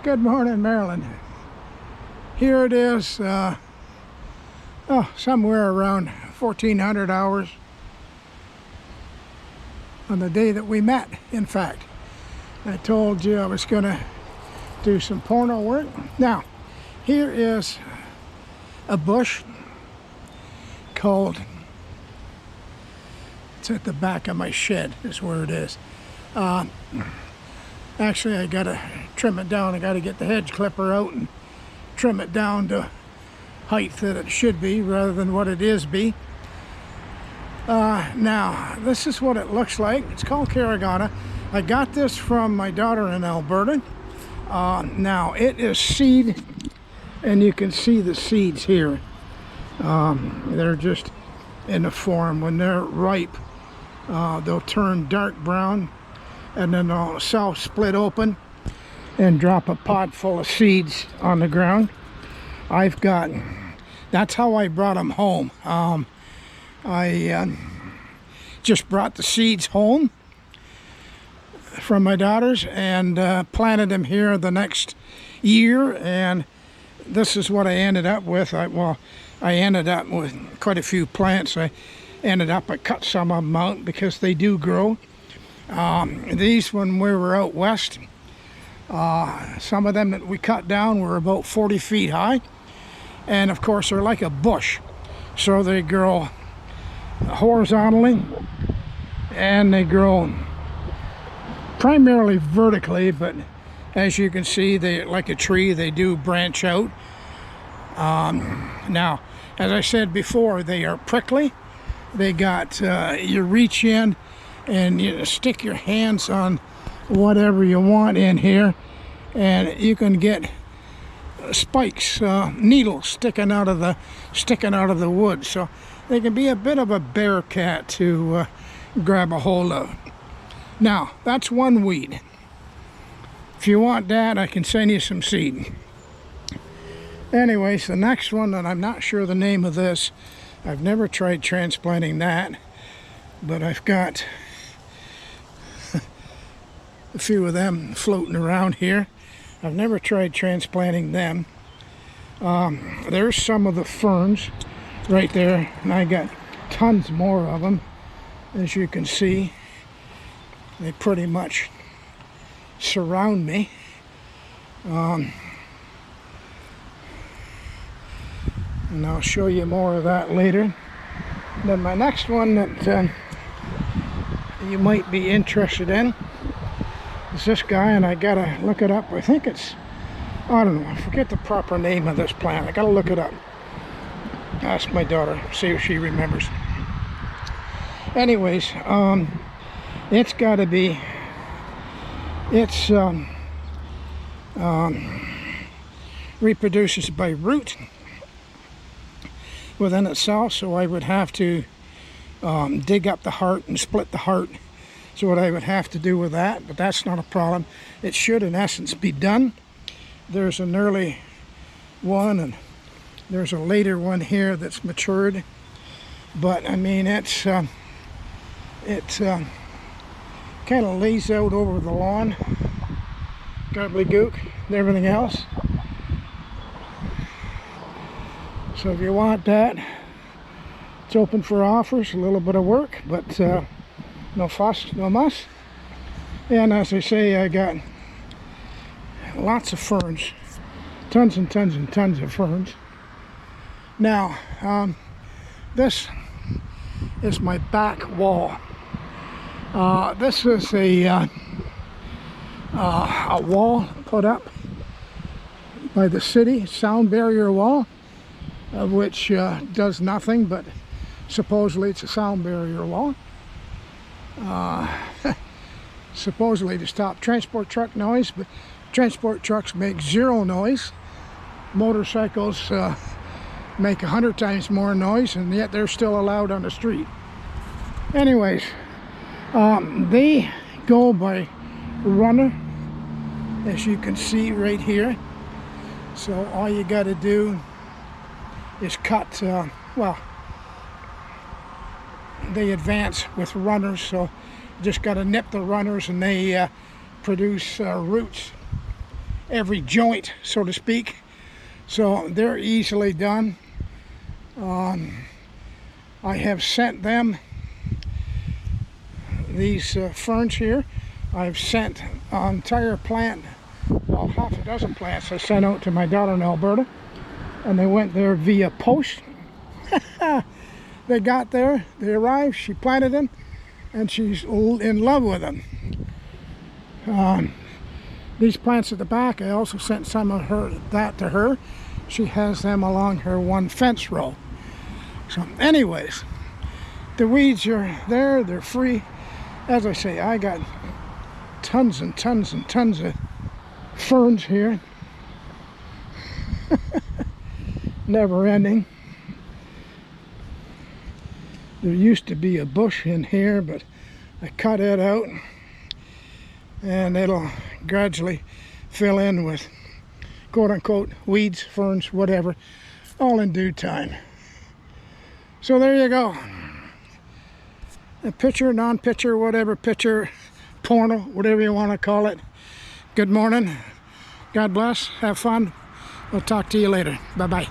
Good morning, Marilyn. Here it is, somewhere around 1400 hours on the day that we met, in fact. I told you I was going to do some porno work. Now, here is a bush called, it's at the back of my shed is where it is. Actually, I gotta trim it down. I gotta get the hedge clipper out and trim it down to height that it should be rather than what it is be. Now, this is what it looks like. It's called Caragana. I got this from my daughter in Alberta. Now, it is seed, and you can see the seeds here. They're just in the form. When they're ripe, they'll turn dark brown, and then they'll self-split open and drop a pod full of seeds on the ground. That's how I brought them home. I just brought the seeds home from my daughters and planted them here the next year, and this is what I ended up with. I ended up with quite a few plants. I cut some of them out because they do grow. These, when we were out west, some of them that we cut down were about 40 feet high, and of course they're like a bush, so they grow horizontally and they grow primarily vertically, but as you can see, they, like a tree, they do branch out. Now, as I said before, they are prickly. They got, you reach in and you stick your hands on whatever you want in here, and you can get spikes, needles sticking out of the wood. So they can be a bit of a bear cat to grab a hold of. Now, that's one weed. If you want that, I can send you some seed. Anyways, the next one, and I'm not sure the name of this, I've never tried transplanting that, but I've got a few of them floating around here. I've never tried transplanting them. There's some of the ferns right there, and I got tons more of them. As you can see, they pretty much surround me. And I'll show you more of that later. Then my next one that you might be interested in is this guy, and I gotta look it up. I think it's, I don't know, I forget the proper name of this plant. I gotta look it up. Ask my daughter, see if she remembers. Anyways, it's gotta be, it's reproduces by root within itself, so I would have to dig up the heart and split the heart. So what I would have to do with that, but that's not a problem. It should, in essence, be done. There's an early one, and there's a later one here that's matured. But I mean, it kind of lays out over the lawn, gobbledygook, and everything else. So if you want that, it's open for offers. A little bit of work, but no fuss, no muss. And as I say, I got lots of ferns, tons and tons and tons of ferns. Now, this is my back wall. This is a wall put up by the city, sound barrier wall, of which does nothing, but supposedly it's a sound barrier wall. Supposedly to stop transport truck noise, but transport trucks make zero noise. Motorcycles make 100 times more noise, and yet they're still allowed on the street. Anyways, they go by runner, as you can see right here. So all you got to do is cut, well, they advance with runners, so you just got to nip the runners, and they produce roots every joint, so to speak. So they're easily done. I have sent them these ferns here. I've sent an entire plant, well, half a dozen plants I sent out to my daughter in Alberta, and they went there via post. They got there, they arrived, she planted them, and she's in love with them. These plants at the back, I also sent some of that to her. She has them along her one fence row. So anyways, the weeds are there, they're free. As I say, I got tons and tons and tons of ferns here. Never ending. There used to be a bush in here, but I cut it out, and it'll gradually fill in with quote-unquote weeds, ferns, whatever, all in due time. So there you go. A picture, non-picture, whatever, picture, porno, whatever you want to call it. Good morning. God bless. Have fun. We'll talk to you later. Bye-bye.